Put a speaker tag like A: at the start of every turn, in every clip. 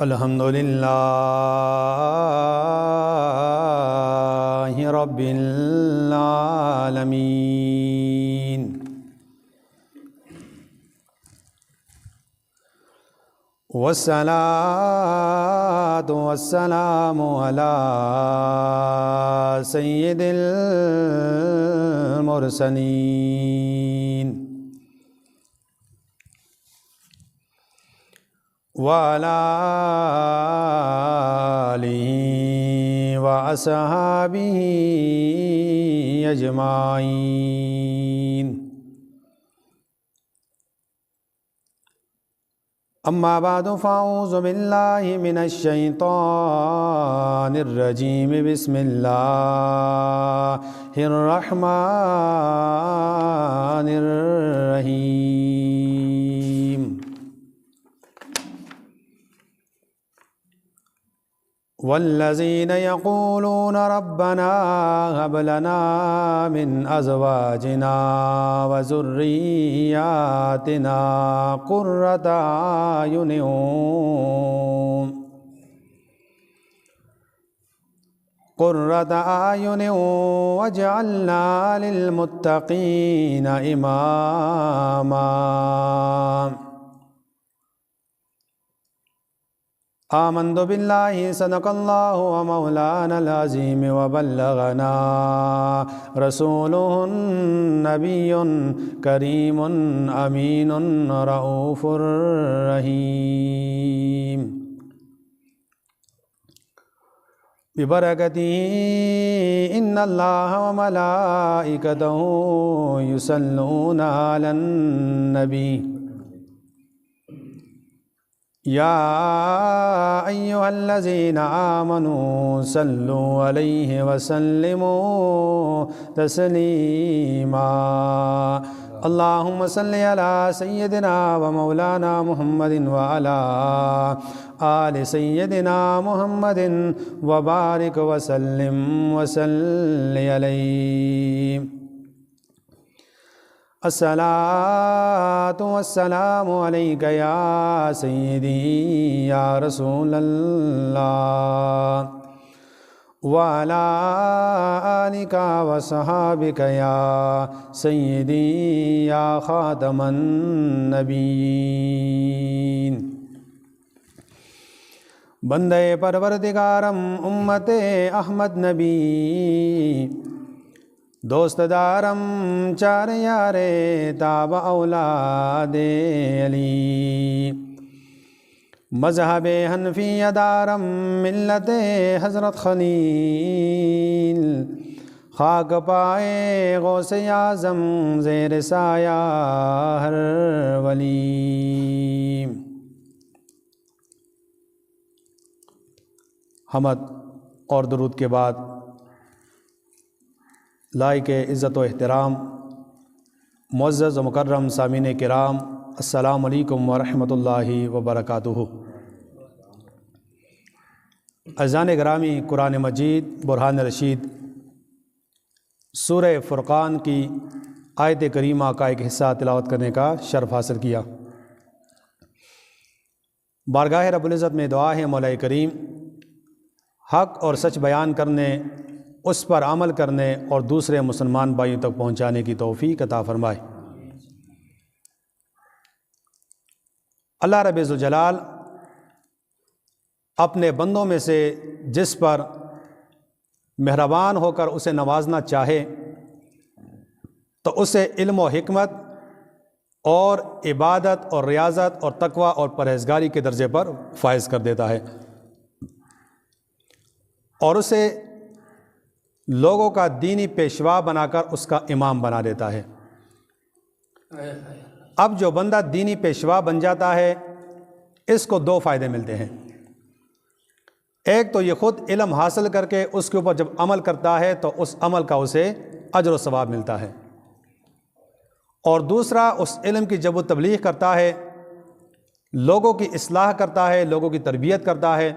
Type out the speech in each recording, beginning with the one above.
A: الحمدللہ رب العالمین والصلاة والسلام علی سید المرسلین وعلى آلہ وأصحابہ اجمعین۔ اما بعد فاعوذ باللہ من الشیطان الرجیم، بسم اللہ الرحمن الرحیم۔ والذین یقولون ربنا هب لنا من ازواجنا وذریاتنا قرۃ اعین واجعلنا للمتقین اماما۔ آمنت باللہ صدق اللہ مولانا العظیم وبلغنا رسولہ النبی کریم امین رؤوف رحیم۔ ببرکتہ ان اللہ وملائکتہ یصلون علی النبی یا ایہا الذین آمنوا صلوا علیہ وسلموا تسلیما۔ اللہم صلی علی سیدنا و مولانا محمد وعلی آل سیدنا محمد وبارک وسلم وصلی علیہ۔ الصلاۃ والسلام علیک یا سیدی یا رسول اللہ وعلی آلک وصحابک یا سیدی یا خاتم النبیین۔ بندے پروردگارم امت احمد نبی، دوست دارم چار یارے تاب اولاد علی، مذہب حنفی دارم ملت حضرت خلیل، خاک پائے غوث اعظم زیر سایہ ہر ولی۔ حمد اور درود کے بعد لائق عزت و احترام معزز و مکرم سامعین کرام، السلام علیکم ورحمۃ اللہ وبرکاتہ۔ عزیزان گرامی، قرآن مجید برہان رشید سورہ فرقان کی آیت کریمہ کا ایک حصہ تلاوت کرنے کا شرف حاصل کیا۔ بارگاہ رب العزت میں دعا ہے مولا کریم حق اور سچ بیان کرنے، اس پر عمل کرنے اور دوسرے مسلمان بھائیوں تک پہنچانے کی توفیق عطا فرمائے۔ اللہ رب ذوالجلال اپنے بندوں میں سے جس پر مہربان ہو کر اسے نوازنا چاہے تو اسے علم و حکمت اور عبادت اور ریاضت اور تقوی اور پرہیزگاری کے درجے پر فائز کر دیتا ہے، اور اسے لوگوں کا دینی پیشوا بنا کر اس کا امام بنا دیتا ہے۔ اب جو بندہ دینی پیشوا بن جاتا ہے اس کو دو فائدے ملتے ہیں۔ ایک تو یہ خود علم حاصل کر کے اس کے اوپر جب عمل کرتا ہے تو اس عمل کا اسے اجر و ثواب ملتا ہے، اور دوسرا اس علم کی جب وہ تبلیغ کرتا ہے، لوگوں کی اصلاح کرتا ہے، لوگوں کی تربیت کرتا ہے،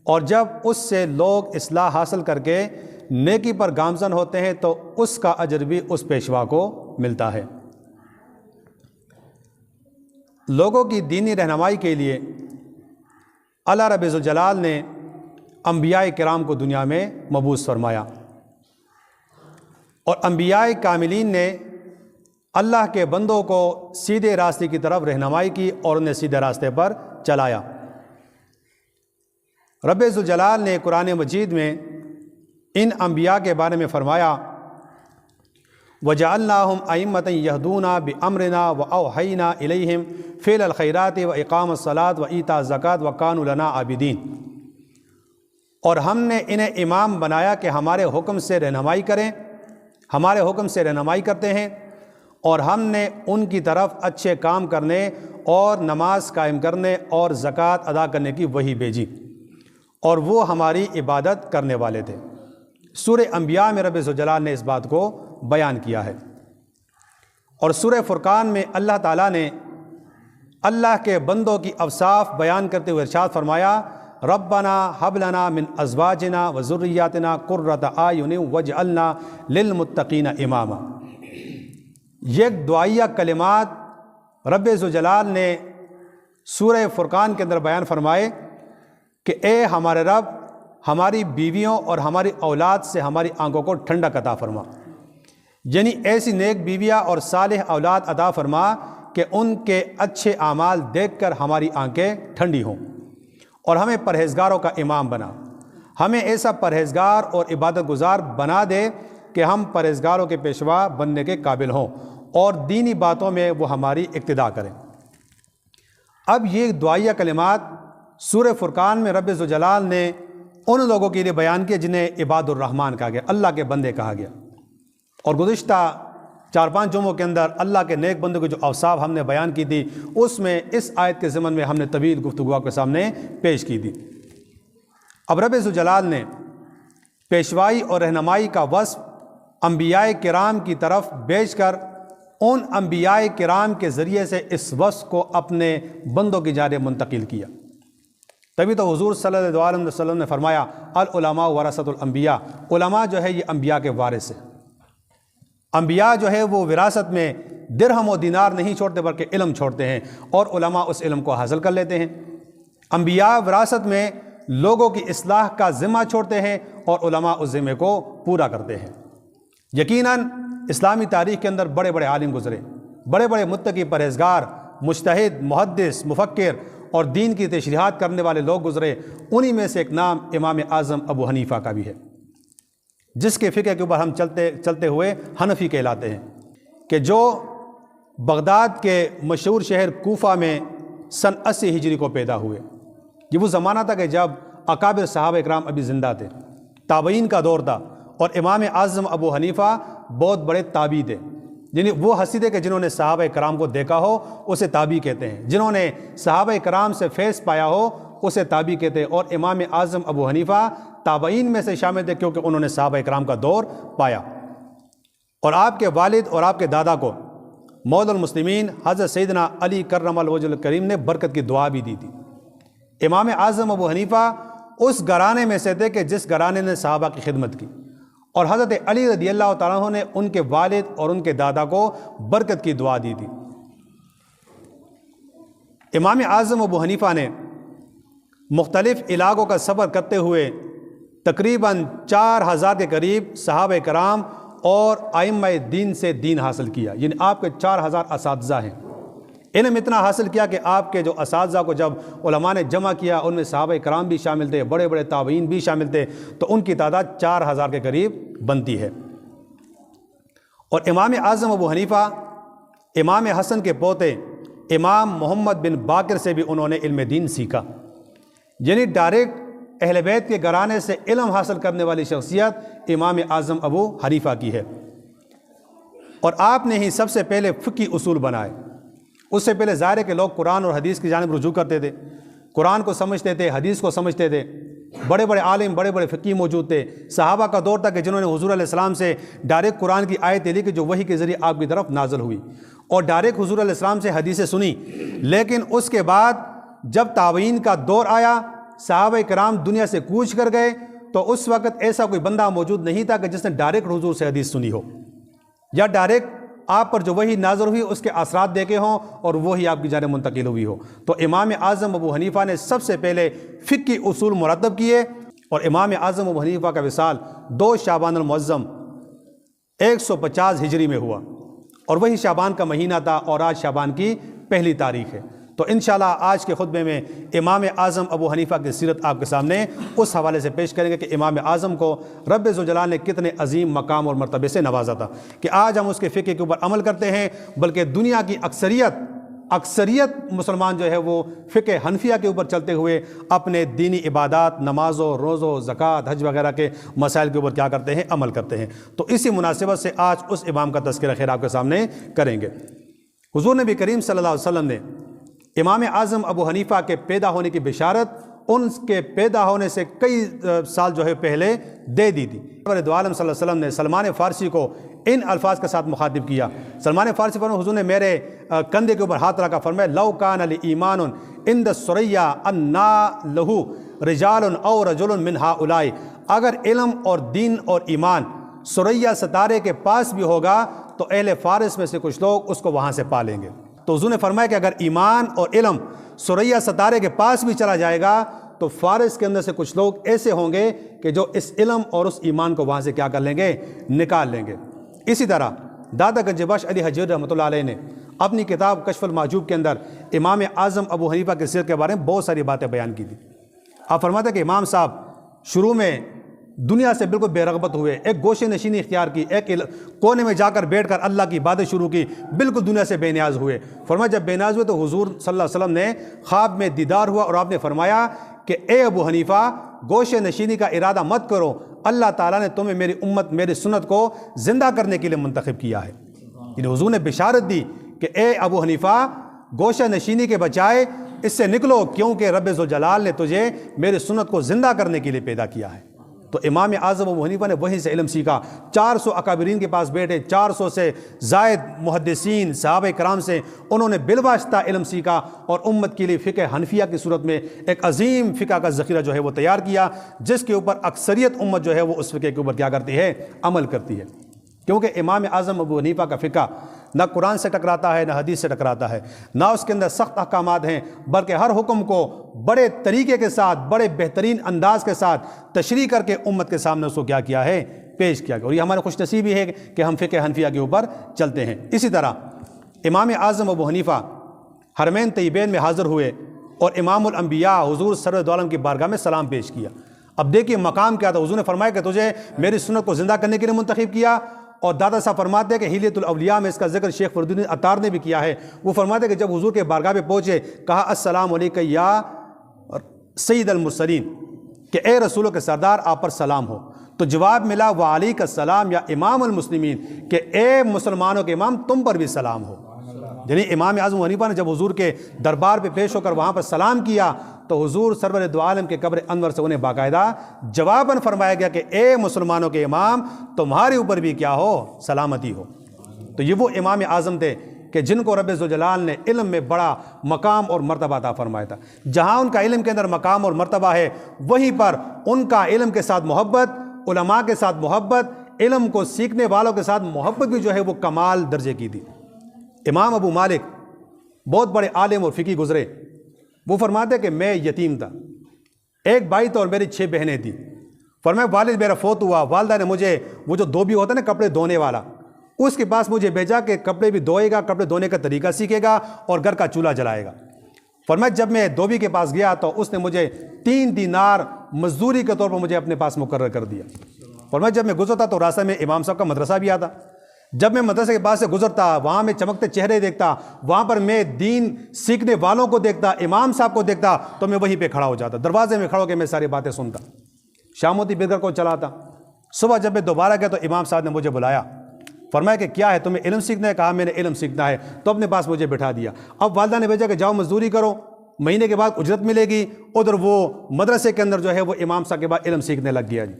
A: اور جب اس سے لوگ اصلاح حاصل کر کے نیکی پر گامزن ہوتے ہیں تو اس کا اجر بھی اس پیشوا کو ملتا ہے۔ لوگوں کی دینی رہنمائی کے لیے اللہ رب ذوالجلال نے انبیاء کرام کو دنیا میں مبعوث فرمایا، اور انبیاء کاملین نے اللہ کے بندوں کو سیدھے راستے کی طرف رہنمائی کی اور انہیں سیدھے راستے پر چلایا۔ رب ذوالجلال نے قرآن مجید میں ان انبیاء کے بارے میں فرمایا، وَجَعَلْنَاهُمْ أَئِمَّةً يَهْدُونَ بِأَمْرِنَا وَأَوْحَيْنَا إِلَيْهِمْ فِعْلَ الْخَيْرَاتِ وَإِقَامَ الصَّلَاةِ وَإِيتَاءَ الزَّكَاةِ وَكَانُوا لَنَا عَابِدِينَ، اور ہم نے انہیں امام بنایا کہ ہمارے حکم سے رہنمائی کریں، ہمارے حکم سے رہنمائی کرتے ہیں، اور ہم نے ان کی طرف اچھے کام کرنے اور نماز قائم کرنے اور زکوٰۃ ادا کرنے کی وحی بھیجی، اور وہ ہماری عبادت کرنے والے تھے۔ سورہ انبیاء میں رب ذوالجلال نے اس بات کو بیان کیا ہے، اور سورہ فرقان میں اللہ تعالیٰ نے اللہ کے بندوں کی اوصاف بیان کرتے ہوئے ارشاد فرمایا، ربنا ھب لنا من ازواجنا وذریاتنا قرۃ اعین واجعلنا للمتقین اماما۔ یہ دعائیہ کلمات رب ذوالجلال نے سورہ فرقان کے اندر بیان فرمائے کہ اے ہمارے رب، ہماری بیویوں اور ہماری اولاد سے ہماری آنکھوں کو ٹھنڈک عطا فرما، یعنی ایسی نیک بیویاں اور صالح اولاد عطا فرما کہ ان کے اچھے اعمال دیکھ کر ہماری آنکھیں ٹھنڈی ہوں، اور ہمیں پرہیزگاروں کا امام بنا، ہمیں ایسا پرہیزگار اور عبادت گزار بنا دے کہ ہم پرہیزگاروں کے پیشوا بننے کے قابل ہوں اور دینی باتوں میں وہ ہماری اقتداء کریں۔ اب یہ دعائیہ کلمات سورہ فرقان میں رب ذوالجلال نے ان لوگوں کے لیے بیان کیا جنہیں عباد الرحمن کہا گیا، اللہ کے بندے کہا گیا، اور گزشتہ 4-5 جمعوں کے اندر اللہ کے نیک بندوں کے جو اوصاف ہم نے بیان کی تھی، اس میں اس آیت کے ضمن میں ہم نے طویل گفتگو آپ کے سامنے پیش کی تھی۔ اب رب ذوالجلال نے پیشوائی اور رہنمائی کا وصف انبیاء کرام کی طرف بیچ کر ان انبیاء کرام کے ذریعے سے اس وصف کو اپنے بندوں کی جانب منتقل کیا۔ تبھی تو حضور صلی اللہ علیہ وسلم نے فرمایا، العلماء ورثۃ الانبیاء، علماء جو ہے یہ انبیاء کے وارث ہیں۔ انبیاء جو ہے وہ وراثت میں درہم و دینار نہیں چھوڑتے بلکہ علم چھوڑتے ہیں، اور علماء اس علم کو حاصل کر لیتے ہیں۔ انبیاء وراثت میں لوگوں کی اصلاح کا ذمہ چھوڑتے ہیں، اور علماء اس ذمے کو پورا کرتے ہیں۔ یقیناً اسلامی تاریخ کے اندر بڑے بڑے عالم گزرے، بڑے بڑے متقی پرہیزگار، مجتہد، محدث، مفکر اور دین کی تشریحات کرنے والے لوگ گزرے۔ انہی میں سے ایک نام امام اعظم ابو حنیفہ کا بھی ہے، جس کے فقہ کے اوپر ہم چلتے ہوئے حنفی کہلاتے ہیں، کہ جو بغداد کے مشہور شہر کوفہ میں سن 80 ہجری کو پیدا ہوئے۔ یہ وہ زمانہ تھا کہ جب اکابر صحابہ اکرام ابھی زندہ تھے، تابعین کا دور تھا، اور امام اعظم ابو حنیفہ بہت بڑے تابعی تھے، یعنی وہ ہستی تھے کہ جنہوں نے صحابہ کرام کو دیکھا ہو اسے تابعی کہتے ہیں، جنہوں نے صحابہ کرام سے فیض پایا ہو اسے تابعی کہتے ہیں، اور امام اعظم ابو حنیفہ تابعین میں سے شامل تھے کیونکہ انہوں نے صحابہ کرام کا دور پایا۔ اور آپ کے والد اور آپ کے دادا کو مولا المسلمین حضرت سیدنا علی کرم اللہ وجہ الکریم نے برکت کی دعا بھی دی تھی۔ امام اعظم ابو حنیفہ اس گھرانے میں سے تھے کہ جس گھرانے نے صحابہ کی خدمت کی، اور حضرت علی رضی اللہ تعالیٰ عنہ نے ان کے والد اور ان کے دادا کو برکت کی دعا دی تھی۔ امام اعظم ابو حنیفہ نے مختلف علاقوں کا سفر کرتے ہوئے تقریباً 4000 کے قریب صحابہ کرام اور ائمہ دین سے دین حاصل کیا، یعنی آپ کے 4000 اساتذہ ہیں۔ علم اتنا حاصل کیا کہ آپ کے جو اساتذہ کو جب علماء نے جمع کیا ان میں صحابہ کرام بھی شامل تھے، بڑے بڑے تابعین بھی شامل تھے، تو ان کی تعداد 4000 کے قریب بنتی ہے۔ اور امام اعظم ابو حنیفہ امام حسن کے پوتے امام محمد بن باقر سے بھی انہوں نے علم دین سیکھا، یعنی ڈائریکٹ اہل بیت کے گھرانے سے علم حاصل کرنے والی شخصیت امام اعظم ابو حنیفہ کی ہے۔ اور آپ نے ہی سب سے پہلے فقہی اصول بنائے۔ اس سے پہلے ظاہر ہے کہ لوگ قرآن اور حدیث کی جانب رجوع کرتے تھے، قرآن کو سمجھتے تھے، حدیث کو سمجھتے تھے، بڑے بڑے عالم، بڑے بڑے فقی موجود تھے۔ صحابہ کا دور تھا کہ جنہوں نے حضور علیہ السلام سے ڈائریکٹ قرآن کی آیت لی کہ جو وحی کے ذریعے آپ کی طرف نازل ہوئی، اور ڈائریکٹ حضور علیہ السلام سے حدیثیں سنی۔ لیکن اس کے بعد جب تابعین کا دور آیا، صحابہ کرام دنیا سے کوچ کر گئے، تو اس وقت ایسا کوئی بندہ موجود نہیں تھا کہ جس نے ڈائریکٹ حضور سے حدیث سنی ہو، یا ڈائریکٹ آپ پر جو وحی نازل ہوئی اس کے اثرات دیکھے ہوں اور وہی آپ کی جانب منتقل ہوئی ہو۔ تو امام اعظم ابو حنیفہ نے سب سے پہلے فقہی اصول مرتب کیے، اور امام اعظم ابو حنیفہ کا وصال 2 شعبان المعظم 150 ہجری میں ہوا، اور وہی شعبان کا مہینہ تھا، اور آج شعبان کی پہلی تاریخ ہے۔ تو انشاءاللہ آج کے خطبے میں امام اعظم ابو حنیفہ کی سیرت آپ کے سامنے اس حوالے سے پیش کریں گے کہ امام اعظم کو رب ذوالجلال نے کتنے عظیم مقام اور مرتبے سے نوازا تھا، کہ آج ہم اس کے فقہ کے اوپر عمل کرتے ہیں، بلکہ دنیا کی اکثریت مسلمان جو ہے وہ فقہ حنفیہ کے اوپر چلتے ہوئے اپنے دینی عبادات، نمازوں، روزوں، زکوٰۃ، حج وغیرہ کے مسائل کے اوپر کیا کرتے ہیں؟ عمل کرتے ہیں۔ تو اسی مناسبت سے آج اس امام کا تذکرہ خیر آپ کے سامنے کریں گے۔ حضور نبی کریم صلی اللہ علیہ وسلم نے امام اعظم ابو حنیفہ کے پیدا ہونے کی بشارت ان کے پیدا ہونے سے کئی سال جو ہے پہلے دے دی تھی۔ دو عالم صلی اللہ علیہ وسلم نے سلمان فارسی کو ان الفاظ کے ساتھ مخاطب کیا۔ سلمان فارسی فرمایا، حضور نے میرے کندھے کے اوپر ہاتھ رکھا، فرمایا لو کان علی ایمان عند الثریا انا لہو رجال او رجل من ہؤلاء، اگر علم اور دین اور ایمان ثریا ستارے کے پاس بھی ہوگا تو اہل فارس میں سے کچھ لوگ اس کو وہاں سے پا لیں گے۔ تو حضور نے فرمایا کہ اگر ایمان اور علم ثریا ستارے کے پاس بھی چلا جائے گا تو فارس کے اندر سے کچھ لوگ ایسے ہوں گے کہ جو اس علم اور اس ایمان کو وہاں سے کیا کر لیں گے؟ نکال لیں گے۔ اسی طرح دادا گنج بخش علی حجویری رحمۃ اللہ علیہ نے اپنی کتاب کشف المحجوب کے اندر امام اعظم ابو حنیفہ کی سیرت کے بارے میں بہت ساری باتیں بیان کی تھی۔ آپ فرماتے ہیں کہ امام صاحب شروع میں دنیا سے بالکل بے رغبت ہوئے، ایک گوشے نشینی اختیار کی، ایک کونے میں جا کر بیٹھ کر اللہ کی عبادت شروع کی، بالکل دنیا سے بے نیاز ہوئے۔ فرمایا جب بے نیاز ہوئے تو حضور صلی اللہ علیہ وسلم نے خواب میں دیدار ہوا، اور آپ نے فرمایا کہ اے ابو حنیفہ گوشے نشینی کا ارادہ مت کرو، اللہ تعالیٰ نے تمہیں میری امت، میری سنت کو زندہ کرنے کے لیے منتخب کیا ہے۔ یعنی حضور نے بشارت دی کہ اے ابو حنیفہ گوشہ نشینی کے بجائے اس سے نکلو، کیونکہ رب ذوالجلال نے تجھے میری سنت کو زندہ کرنے کے لیے پیدا کیا ہے۔ تو امام اعظم ابو حنیفہ نے وہیں سے علم سیکھا، 400 اکابرین کے پاس بیٹھے، 400 سے زائد محدثین صحابہ کرام سے انہوں نے بالواسطہ علم سیکھا، اور امت کے لیے فقہ حنفیہ کی صورت میں ایک عظیم فقہ کا ذخیرہ جو ہے وہ تیار کیا، جس کے اوپر اکثریت امت جو ہے وہ اس فقہ کے اوپر کیا کرتی ہے؟ عمل کرتی ہے۔ کیونکہ امام اعظم ابو حنیفہ کا فقہ نہ قرآن سے ٹکراتا ہے، نہ حدیث سے ٹکراتا ہے، نہ اس کے اندر سخت احکامات ہیں، بلکہ ہر حکم کو بڑے طریقے کے ساتھ، بڑے بہترین انداز کے ساتھ تشریح کر کے امت کے سامنے اس کو کیا ہے؟ پیش کیا گیا۔ اور یہ ہمارے خوش نصیبی ہے کہ ہم فقہ حنفیہ کے اوپر چلتے ہیں۔ اسی طرح امام اعظم ابو حنیفہ حرمین طیبین میں حاضر ہوئے اور امام الانبیاء حضور سرور دو عالم کی بارگاہ میں سلام پیش کیا۔ اب دیکھیے مقام کیا تھا۔ حضور نے فرمایا کہ تجھے میری سنت کو زندہ کرنے کے لیے منتخب کیا، اور دادا صاحب فرماتے ہیں کہ حلیۃ الاولیاء میں اس کا ذکر شیخ فرید الدین عطار نے بھی کیا ہے۔ وہ فرماتے ہیں کہ جب حضور کے بارگاہ پہ پہنچے، کہا السلام علیکم یا سید المرسلین، کہ اے رسولوں کے سردار آپ پر سلام ہو۔ تو جواب ملا وعلیک السلام یا امام المسلمین، کہ اے مسلمانوں کے امام تم پر بھی سلام ہو۔ یعنی امام اعظم حنیفہ نے جب حضور کے دربار پہ پیش ہو کر وہاں پر سلام کیا تو حضور سرور دو عالم کے قبر انور سے انہیں باقاعدہ جواباً فرمایا گیا کہ اے مسلمانوں کے امام تمہارے اوپر بھی کیا ہو؟ سلامتی ہو۔ تو یہ وہ امام اعظم تھے کہ جن کو رب ذوالجلال نے علم میں بڑا مقام اور مرتبہ عطا فرمایا تھا۔ جہاں ان کا علم کے اندر مقام اور مرتبہ ہے، وہیں پر ان کا علم کے ساتھ محبت، علماء کے ساتھ محبت، علم کو سیکھنے والوں کے ساتھ محبت بھی جو ہے وہ کمال درجے کی تھی۔ امام ابو مالک بہت بڑے عالم اور فقی گزرے۔ وہ فرماتے کہ میں یتیم تھا، ایک بھائی تھا اور میری 6 بہنیں تھیں۔ فرمایا والد میرا فوت ہوا، والدہ نے مجھے وہ جو دھوبی ہوتا ہے نا کپڑے دھونے والا، اس کے پاس مجھے بھیجا کہ کپڑے بھی دھوئے گا، کپڑے دھونے کا طریقہ سیکھے گا اور گھر کا چولہا جلائے گا۔ فرمایا جب میں دھوبی کے پاس گیا تو اس نے مجھے 3 دینار مزدوری کے طور پر مجھے اپنے پاس مقرر کر دیا۔ فرمایا جب میں گزرتا تو راستہ میں امام صاحب کا مدرسہ بھی آتا، جب میں مدرسے کے پاس سے گزرتا وہاں میں چمکتے چہرے دیکھتا، وہاں پر میں دین سیکھنے والوں کو دیکھتا، امام صاحب کو دیکھتا تو میں وہیں پہ کھڑا ہو جاتا، دروازے میں کھڑا ہو کے میں ساری باتیں سنتا، شام ہوتی پھر گھر کو چلاتا۔ صبح جب میں دوبارہ گیا تو امام صاحب نے مجھے بلایا، فرمایا کہ کیا ہے تمہیں علم سیکھنا ہے؟ کہا میں نے علم سیکھنا ہے۔ تو اپنے پاس مجھے بٹھا دیا۔ اب والدہ نے بھیجا کہ جاؤ مزدوری کرو، مہینے کے بعد اجرت ملے گی۔ ادھر وہ مدرسے کے اندر جو ہے وہ امام صاحب کے بعد علم سیکھنے لگ گیا جی۔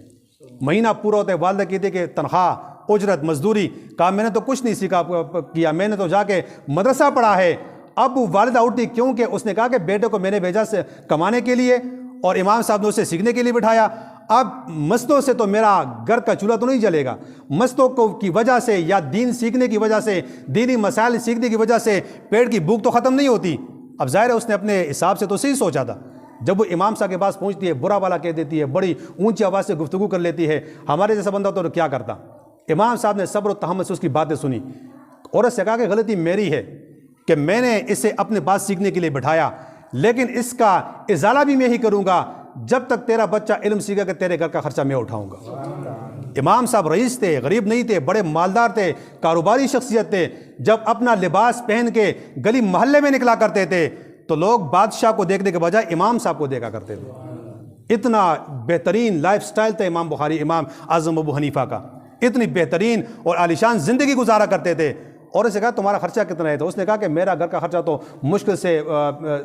A: مہینہ پورا ہوتا ہے، والدہ کہتے کہ تنخواہ، اجرت، مزدوری۔ کہا میں نے تو کچھ نہیں سیکھا کیا، میں نے تو جا کے مدرسہ پڑھا ہے۔ اب والدہ اٹھتی کیونکہ اس نے کہا کہ بیٹے کو میں نے بھیجا سے کمانے کے لیے اور امام صاحب نے اسے سیکھنے کے لیے بٹھایا۔ اب مسجدوں سے تو میرا گھر کا چولہا تو نہیں جلے گا، مسجدوں کی وجہ سے یا دین سیکھنے کی وجہ سے، دینی مسائل سیکھنے کی وجہ سے پیٹ کی بھوک تو ختم نہیں ہوتی۔ اب ظاہر ہے اس نے اپنے حساب سے تو صحیح سوچا تھا۔ جب وہ امام صاحب کے پاس پہنچتی ہے، برا والا کہہ دیتی ہے، بڑی اونچی آواز سے گفتگو کر لیتی ہے، ہمارے جیسا بندہ تو کیا کرتا؟ امام صاحب نے صبر و تحمل سے اس کی باتیں سنی، عورت سے کہا کہ غلطی میری ہے کہ میں نے اسے اپنے بات سیکھنے کے لیے بٹھایا، لیکن اس کا ازالہ بھی میں ہی کروں گا جب تک تیرا بچہ علم سیکھا کہ تیرے گھر کا خرچہ میں اٹھاؤں گا۔ امام صاحب رئیس تھے، غریب نہیں تھے، بڑے مالدار تھے، کاروباری شخصیت تھے۔ جب اپنا لباس پہن کے گلی محلے میں نکلا کرتے تھے تو لوگ بادشاہ کو دیکھنے کے بجائے امام صاحب کو دیکھا کرتے تھے۔ اتنا بہترین لائف سٹائل تھا امام بخاری، امام اعظم ابو حنیفہ کا، اتنی بہترین اور عالیشان زندگی گزارا کرتے تھے۔ اور اس نے کہا تمہارا خرچہ کتنا ہے؟ تو اس نے کہا کہ میرا گھر کا خرچہ تو مشکل سے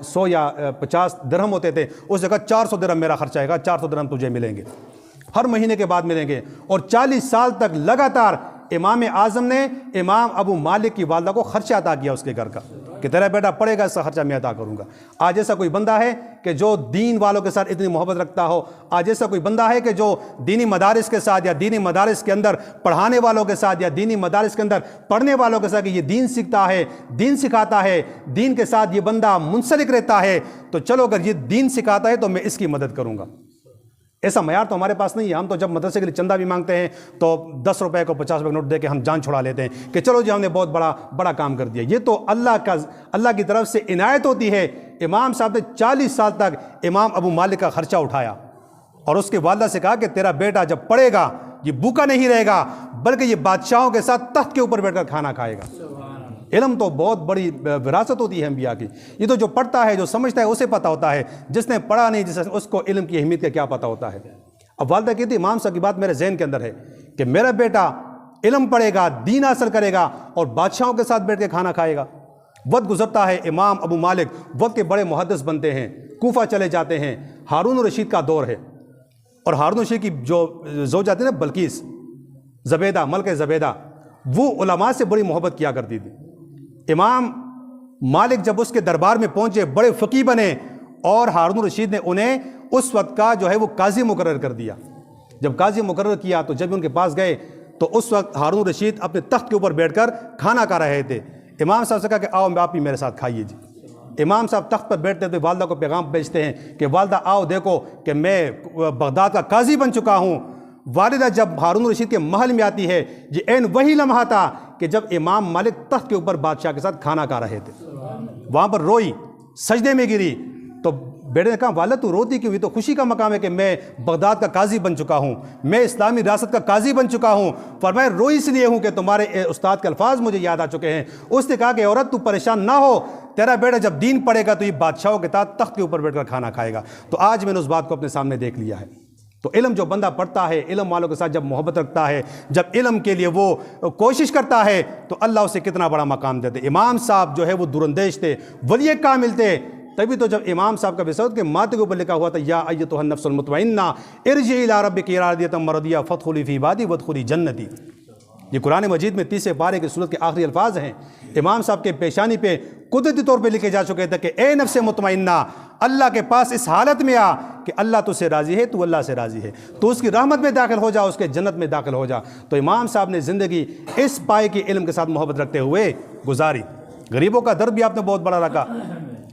A: 100 یا 50 درہم ہوتے تھے۔ اس نے کہا 400 درہم میرا خرچہ ہے گا، 400 درہم تجھے ملیں گے، ہر مہینے کے بعد ملیں گے۔ اور 40 سال تک لگاتار امام اعظم نے امام ابو مالک کی والدہ کو خرچہ عطا کیا اس کے گھر کا، کہ تیرا بیٹا پڑھے گا، اس کا خرچہ میں عطا کروں گا۔ آج ایسا کوئی بندہ ہے کہ جو دین والوں کے ساتھ اتنی محبت رکھتا ہو؟ آج ایسا کوئی بندہ ہے کہ جو دینی مدارس کے ساتھ یا دینی مدارس کے اندر پڑھانے والوں کے ساتھ یا دینی مدارس کے اندر پڑھنے والوں کے ساتھ کہ یہ دین سیکھتا ہے، دین سکھاتا ہے، دین کے ساتھ یہ بندہ منسلک رہتا ہے، تو چلو اگر یہ دین سکھاتا ہے تو میں اس کی مدد کروں گا۔ ایسا معیار تو ہمارے پاس نہیں ہے۔ ہم تو جب مدرسے کے لیے چندہ بھی مانگتے ہیں تو 10 روپے کو 50 روپے کا نوٹ دے کے ہم جان چھڑا لیتے ہیں کہ چلو جی ہم نے بہت بڑا کام کر دیا۔ یہ تو اللہ کی طرف سے عنایت ہوتی ہے۔ امام صاحب نے 40 سال تک امام ابو مالک کا خرچہ اٹھایا اور اس کے والدہ سے کہا کہ تیرا بیٹا جب پڑھے گا یہ بھوکا نہیں رہے گا بلکہ یہ بادشاہوں کے ساتھ تخت کے اوپر بیٹھ کر کھانا کھائے گا۔ علم تو بہت بڑی وراثت ہوتی ہے انبیاء کی۔ یہ تو جو پڑھتا ہے، جو سمجھتا ہے، اسے پتہ ہوتا ہے۔ جس نے پڑھا نہیں، اس کو علم کی اہمیت کا کیا پتہ ہوتا ہے۔ اب والدہ کہتی امام صاحب کی بات میرے ذہن کے اندر ہے کہ میرا بیٹا علم پڑھے گا، دین حاصل کرے گا اور بادشاہوں کے ساتھ بیٹھ کے کھانا کھائے گا۔ وقت گزرتا ہے، امام ابو مالک وقت کے بڑے محدث بنتے ہیں، کوفہ چلے جاتے ہیں۔ ہارون الرشید کا دور ہے اور ہارون الرشید کی جو زوجہ تھی نا بلقیس، زبیدہ، ملکہ زبیدہ، وہ علماء سے بڑی محبت کیا کرتی تھی۔ امام مالک جب اس کے دربار میں پہنچے، بڑے فقیہ بنے اور ہارون الرشید نے انہیں اس وقت کا جو ہے وہ قاضی مقرر کر دیا۔ جب قاضی مقرر کیا تو جب ان کے پاس گئے تو اس وقت ہارون الرشید اپنے تخت کے اوپر بیٹھ کر کھانا کھا رہے تھے۔ امام صاحب سے کہا کہ آؤ آپ بھی میرے ساتھ کھائیے جی۔ امام صاحب تخت پر بیٹھتے ہوئے والدہ کو پیغام بھیجتے ہیں کہ والدہ آؤ دیکھو کہ میں بغداد کا قاضی بن چکا ہوں۔ والدہ جب ہارون الرشید کے محل میں آتی ہے، یہ عین وہی لمحہ تھا کہ جب امام مالک تخت کے اوپر بادشاہ کے ساتھ کھانا کھا رہے تھے۔ وہاں پر روئی، سجدے میں گری تو بیٹے نے کہا والدہ تو روتی کیوں؟ یہ تو خوشی کا مقام ہے کہ میں بغداد کا قاضی بن چکا ہوں، میں اسلامی ریاست کا قاضی بن چکا ہوں۔ فرمایا روئی اس لیے ہوں کہ تمہارے استاد کے الفاظ مجھے یاد آ چکے ہیں۔ اس نے کہا کہ عورت تو پریشان نہ ہو، تیرا بیٹا جب دین پڑھے گا تو یہ بادشاہوں کے ساتھ تخت کے اوپر بیٹھ کر کھانا کھائے گا۔ تو آج میں نے اس بات کو اپنے سامنے دیکھ لیا ہے۔ تو علم جو بندہ پڑھتا ہے، علم والوں کے ساتھ جب محبت رکھتا ہے، جب علم کے لیے وہ کوشش کرتا ہے تو اللہ اسے کتنا بڑا مقام دیتے۔ امام صاحب جو ہے وہ دراندیش تھے، ولی کامل تھے۔ تبھی تو جب امام صاحب کا وصیت کے ماتھے کے اوپر لکھا ہوا تھا یا ایتھا النفس المطمئنہ ارجعی الی ربک راضیۃ مرضیہ فادخلی فی عبادی وادخلی جنتی۔ یہ قرآن مجید میں 30 پارے کی سورت کے آخری الفاظ ہیں۔ امام صاحب کے پیشانی پہ قدرتی طور پہ لکھے جا چکے تھے کہ اے نفس مطمئنہ، اللہ کے پاس اس حالت میں آ کہ اللہ تجھ سے راضی ہے، تو اللہ سے راضی ہے، تو اس کی رحمت میں داخل ہو جا، اس کے جنت میں داخل ہو جا۔ تو امام صاحب نے زندگی اس پائے کی علم کے ساتھ محبت رکھتے ہوئے گزاری۔ غریبوں کا درد بھی آپ نے بہت بڑا رکھا۔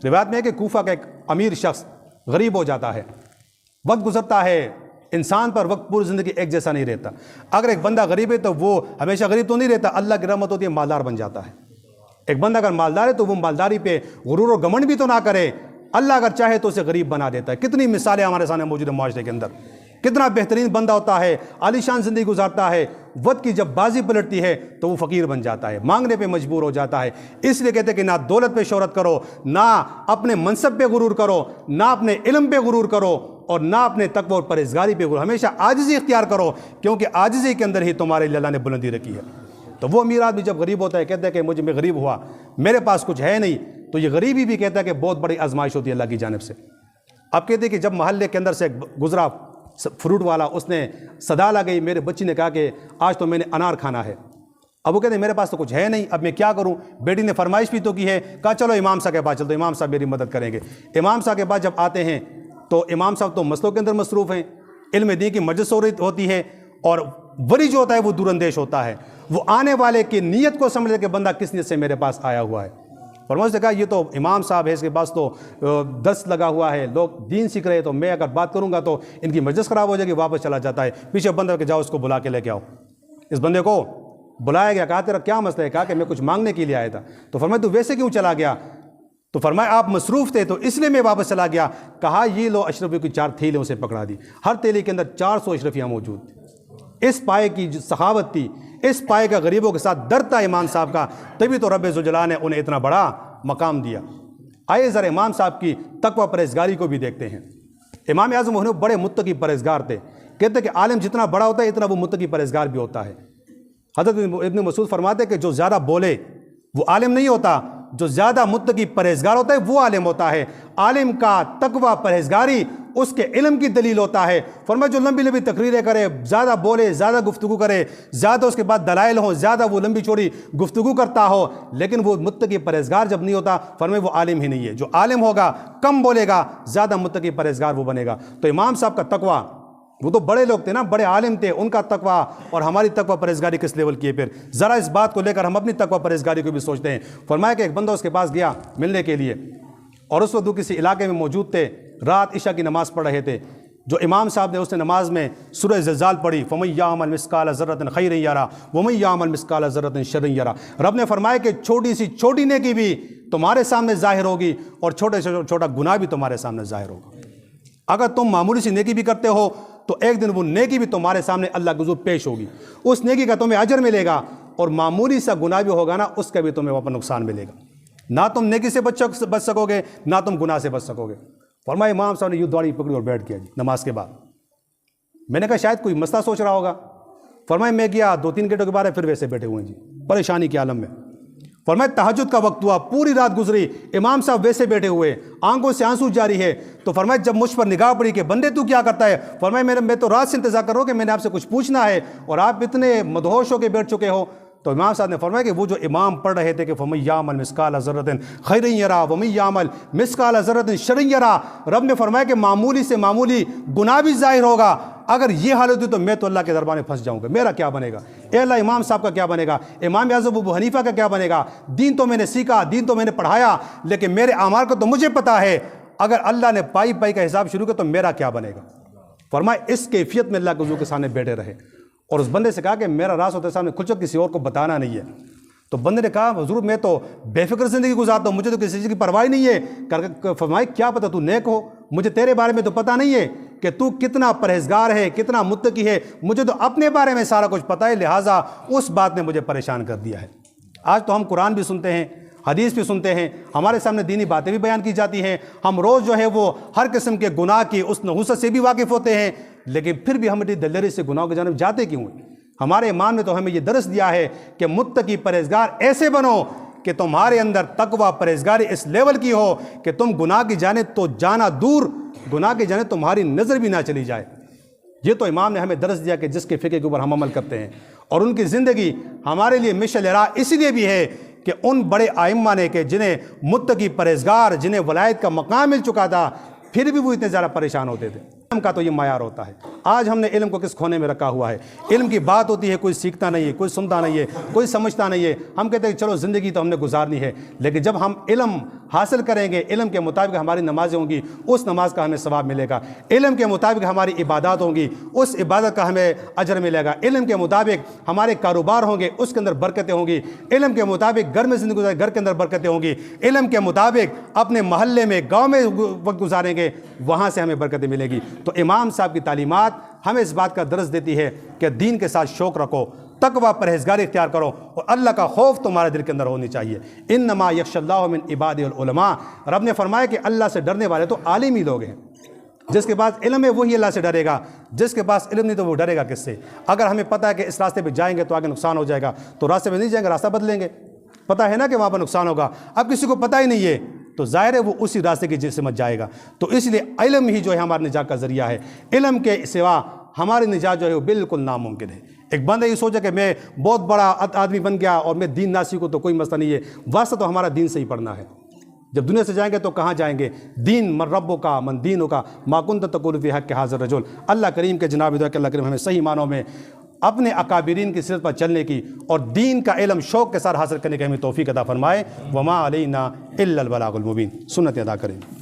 A: روایت میں ہے کہ کوفہ کا ایک امیر شخص غریب ہو جاتا ہے، وقت گزرتا ہے، انسان پر وقت پوری زندگی ایک جیسا نہیں رہتا۔ اگر ایک بندہ غریب ہے تو وہ ہمیشہ غریب تو نہیں رہتا، اللہ کی رحمت ہوتی ہے مالدار بن جاتا ہے۔ ایک بندہ اگر مالدار ہے تو وہ مالداری پہ غرور و گھمنڈ بھی تو نہ کرے، اللہ اگر چاہے تو اسے غریب بنا دیتا ہے۔ کتنی مثالیں ہمارے سامنے موجود ہیں معاشرے کے اندر۔ کتنا بہترین بندہ ہوتا ہے، عالیشان زندگی گزارتا ہے، وقت کی جب بازی پلٹتی ہے تو وہ فقیر بن جاتا ہے، مانگنے پہ مجبور ہو جاتا ہے۔ اس لیے کہتے ہیں کہ نہ دولت پہ شہرت کرو، نہ اپنے منصب پہ غرور کرو، نہ اپنے علم پہ غرور کرو اور نہ اپنے تقوی اور پرہیزگاری پہ غرور، ہمیشہ عاجزی اختیار کرو، کیونکہ عاجزی کے اندر ہی تمہارے لیے اللہ نے بلندی رکھی ہے۔ تو وہ امیر آدمی جب غریب ہوتا ہے کہتا ہے کہ میں غریب ہوا، میرے پاس کچھ ہے نہیں، تو یہ غریبی بھی کہتا ہے کہ بہت بڑی آزمائش ہوتی ہے اللہ کی جانب سے۔ اب کہتے ہیں کہ جب محلے کے اندر سے گزرا فروٹ والا، اس نے صدا لگائی، میرے بچی نے کہا کہ آج تو میں نے انار کھانا ہے۔ اب وہ کہتے ہیں میرے پاس تو کچھ ہے نہیں، اب میں کیا کروں؟ بیٹی نے فرمائش بھی تو کی ہے، کہا چلو امام صاحب کے پاس چلو، امام صاحب میری مدد کریں گے۔ امام صاحب کے پاس جب آتے ہیں تو امام صاحب تو مسئلوں کے اندر مصروف ہیں، علم دین کی مجلس ہوتی ہے، اور ولی جو ہوتا ہے وہ دور اندیش ہوتا ہے، وہ آنے والے کی نیت کو سمجھے کہ بندہ کس نیت سے میرے پاس آیا ہوا ہے۔ فرمایا نے کہا یہ تو امام صاحب ہے، اس کے پاس تو درس لگا ہوا ہے، لوگ دین سیکھ رہے، تو میں اگر بات کروں گا تو ان کی مجلس خراب ہو جائے گی، واپس چلا جاتا ہے۔ پیچھے بندہ کہ جاؤ اس کو بلا کے لے کے آؤ۔ اس بندے کو بلایا گیا، کہا تیرا کیا مسئلہ ہے؟ کہا کہ میں کچھ مانگنے کے لیے آیا تھا۔ تو فرمایا تو ویسے کیوں چلا گیا؟ تو فرمایا آپ مصروف تھے تو اس لیے میں واپس چلا گیا۔ کہا یہ لو اشرفیوں کی 4 تھیلے اسے پکڑا دی، ہر تھیلے کے اندر 400 اشرفیاں موجود تھیں۔ اس پائے کی جو سخاوت تھی، اس پائے کا غریبوں کے ساتھ درد تھا امام صاحب کا، تبھی تو رب ذوالجلال نے انہیں اتنا بڑا مقام دیا۔ آئے ذرا امام صاحب کی تقوی پرہیزگاری کو بھی دیکھتے ہیں۔ امام اعظم وہ بڑے متقی پرہیزگار تھے، کہتے کہ عالم جتنا بڑا ہوتا ہے اتنا وہ متقی پرہیزگار بھی ہوتا ہے۔ حضرت ابن مسعود فرماتے کہ جو زیادہ بولے وہ عالم نہیں ہوتا، جو زیادہ متقی پرہیزگار ہوتا ہے وہ عالم ہوتا ہے۔ عالم کا تقوی پرہیزگاری اس کے علم کی دلیل ہوتا ہے۔ فرمایا جو لمبی لمبی تقریریں کرے، زیادہ بولے، زیادہ گفتگو کرے، زیادہ اس کے بعد دلائل ہوں، زیادہ وہ لمبی چوڑی گفتگو کرتا ہو، لیکن وہ متقی پرہیزگار جب نہیں ہوتا، فرمایا وہ عالم ہی نہیں ہے۔ جو عالم ہوگا کم بولے گا، زیادہ متقی پرہیزگار وہ بنے گا۔ تو امام صاحب کا تقوی، وہ تو بڑے لوگ تھے نا، بڑے عالم تھے، ان کا تقوی اور ہماری تقوی پرہیزگاری کس لیول کی ہے؟ پھر ذرا اس بات کو لے کر ہم اپنی تقوی پرہیزگاری کو بھی سوچتے ہیں۔ فرمایا کہ ایک بندہ اس کے پاس گیا ملنے کے لیے، اور اس وقت وہ کسی علاقے میں موجود تھے، رات عشاء کی نماز پڑھ رہے تھے۔ جو امام صاحب نے اس نے نماز میں سورہ زلزال پڑھی، فَمَن يَعْمَلْ مِثْقَالَ ذَرَّةٍ خَيْرًا يَرَهُ وَمَن يَعْمَلْ مِثْقَالَ ذَرَّةٍ شَرًّا يَرَهُ۔ رب نے فرمایا کہ چھوٹی سی چھوٹی نیکی بھی تمہارے سامنے ظاہر ہوگی، اور چھوٹے سے چھوٹا گناہ بھی تمہارے سامنے ظاہر ہوگا۔ اگر تم معمولی سی نیکی بھی کرتے ہو تو ایک دن وہ نیکی بھی تمہارے سامنے اللہ کے حضور پیش ہوگی، اس نیکی کا تمہیں اجر ملے گا، اور معمولی سا گناہ بھی ہوگا نا، اس کا بھی تمہیں واپس نقصان ملے گا۔ نہ تم نیکی سے بچ سکو گے، نہ تم گناہ سے بچ سکو گے۔ فرمایا امام صاحب نے یوں داڑھی پکڑی اور بیٹھ گیا جی نماز کے بعد۔ میں نے کہا شاید کوئی مسئلہ سوچ رہا ہوگا۔ فرمایا میں گیا 2-3 گھنٹوں کے بعد پھر ویسے بیٹھے ہوئے ہیں جی، پریشانی کے عالم میں۔ فرمایا تہجد کا وقت ہوا، پوری رات گزری، امام صاحب ویسے بیٹھے ہوئے، آنکھوں سے آنسو جاری ہے۔ تو فرمایا جب مجھ پر نگاہ پڑی کہ بندے تو کیا کرتا ہے؟ فرمایا میں تو رات سے انتظار کر رہا ہوں کہ میں نے آپ سے کچھ پوچھنا ہے، اور آپ اتنے مدہوش ہو کے بیٹھ چکے ہو۔ تو امام صاحب نے فرمایا کہ وہ جو امام پڑھ رہے تھے کہ فَمَن يَعْمَلْ مِثْقَالَ ذَرَّةٍ خَيْرًا يَرَهُ وَمَن يَعْمَلْ مِثْقَالَ ذَرَّةٍ شَرًّا يَرَهُ، رب نے فرمایا کہ معمولی سے معمولی گناہ بھی ظاہر ہوگا، اگر یہ حالت ہوئی تو میں تو اللہ کے دربار میں پھنس جاؤں گا، میرا کیا بنے گا؟ اے اللہ امام صاحب کا کیا بنے گا؟ امام اعظم ابو حنیفہ کا کیا بنے گا؟ دین تو میں نے سیکھا، دین تو میں نے پڑھایا، لیکن میرے اعمال کو تو مجھے پتہ ہے، اگر اللہ نے پائی پائی کا حساب شروع کیا تو میرا کیا بنے گا؟ فرمایا اس کیفیت میں اللہ کے حضور کے سامنے بیٹھے رہے، اور اس بندے سے کہا کہ میرا راز ہوتے سامنے کچھ کسی اور کو بتانا نہیں ہے۔ تو بندے نے کہا حضور میں تو بے فکر زندگی گزارتا ہوں، مجھے تو کسی چیز کی پرواہ نہیں ہے۔ فرمایا کیا پتہ تو نیک ہو، مجھے تیرے بارے میں تو پتہ نہیں ہے کہ تو کتنا پرہیزگار ہے، کتنا متقی ہے، مجھے تو اپنے بارے میں سارا کچھ پتہ ہے، لہٰذا اس بات نے مجھے پریشان کر دیا ہے۔ آج تو ہم قرآن بھی سنتے ہیں، حدیث بھی سنتے ہیں، ہمارے سامنے دینی باتیں بھی بیان کی جاتی ہیں، ہم روز جو ہے وہ ہر قسم کے گناہ کی اس نحوست سے بھی واقف ہوتے ہیں، لیکن پھر بھی ہم اتنی دلری سے گناہوں کی جانب جاتے کیوں ہیں؟ ہمارے ایمان نے تو ہمیں یہ درس دیا ہے کہ متقی پرہیزگار ایسے بنو کہ تمہارے اندر تقوی پرہیزگاری اس لیول کی ہو کہ تم گناہ کی جانب تو جانا دور، گناہ کی جانب تمہاری نظر بھی نہ چلی جائے۔ یہ تو امام نے ہمیں درس دیا کہ جس کے فقہ کے اوپر ہم عمل کرتے ہیں، اور ان کی زندگی ہمارے لیے مشعل راہ اس لیے بھی ہے کہ ان بڑے ائمہ نے کہ جنہیں متقی پرہیزگار، جنہیں ولایت کا مقام مل چکا تھا، پھر بھی وہ اتنے زیادہ پریشان ہوتے تھے۔ علم کا تو یہ معیار ہوتا ہے۔ آج ہم نے علم کو کس کھونے میں رکھا ہوا ہے؟ علم کی بات ہوتی ہے، کوئی سیکھتا نہیں ہے، کوئی سنتا نہیں ہے، کوئی سمجھتا نہیں ہے۔ ہم کہتے ہیں چلو زندگی تو ہم نے گزارنی ہے، لیکن جب ہم علم حاصل کریں گے، علم کے مطابق ہماری نمازیں ہوں گی، اس نماز کا ہمیں ثواب ملے گا۔ علم کے مطابق ہماری عبادات ہوں گی، اس عبادت کا ہمیں اجر ملے گا۔ علم کے مطابق ہمارے کاروبار ہوں گے، اس کے اندر برکتیں ہوں گی۔ علم کے مطابق گھر میں زندگی گزاریں، گھر کے اندر برکتیں ہوں گی۔ علم کے مطابق اپنے محلے میں، گاؤں میں وقت گزاریں گے، وہاں سے ہمیں برکتیں ملے گی۔ تو امام صاحب کی تعلیمات ہمیں اس بات کا درس دیتی ہے کہ دین کے ساتھ شوق رکھو، تقوی پرہیزگاری اختیار کرو، اور اللہ کا خوف تمہارے دل کے اندر ہونی چاہیے۔ انما یخشی اللہ من عبادہ العلماء، رب نے فرمایا کہ اللہ سے ڈرنے والے تو عالم ہی لوگ ہیں۔ جس کے پاس علم ہے وہی اللہ سے ڈرے گا، جس کے پاس علم نہیں تو وہ ڈرے گا کس سے؟ اگر ہمیں پتہ ہے کہ اس راستے پہ جائیں گے تو آگے نقصان ہو جائے گا، تو راستے پہ نہیں جائیں گے، راستہ بدلیں گے۔ پتہ ہے نا کہ وہاں پر نقصان ہوگا، اب کسی کو پتہ ہی نہیں ہے تو ظاہر ہے وہ اسی راستے کی جس سے مت جائے گا۔ تو اس لیے علم ہی جو ہے ہمارے نجات کا ذریعہ ہے، علم کے سوا ہماری نجات جو ہے وہ بالکل ناممکن ہے۔ ایک بندہ یہ سوچا کہ میں بہت بڑا آدمی بن گیا اور میں دین نہ سیکھوں تو کوئی مسئلہ نہیں ہے، واسطہ تو ہمارا دین سے ہی پڑھنا ہے۔ جب دنیا سے جائیں گے تو کہاں جائیں گے؟ دین من ربو کا من دینوں کا ما کنت تقول فی حق حاضر رجل۔ اللہ کریم کے جناب دعا کہ اللہ کریم ہمیں صحیح معنوں میں اپنے اکابرین کی سیرت پر چلنے کی اور دین کا علم شوق کے ساتھ حاصل کرنے کی ہمیں توفیق عطا فرمائے۔ وما علینا الا البلاغ المبین۔ سنت ادا کریں۔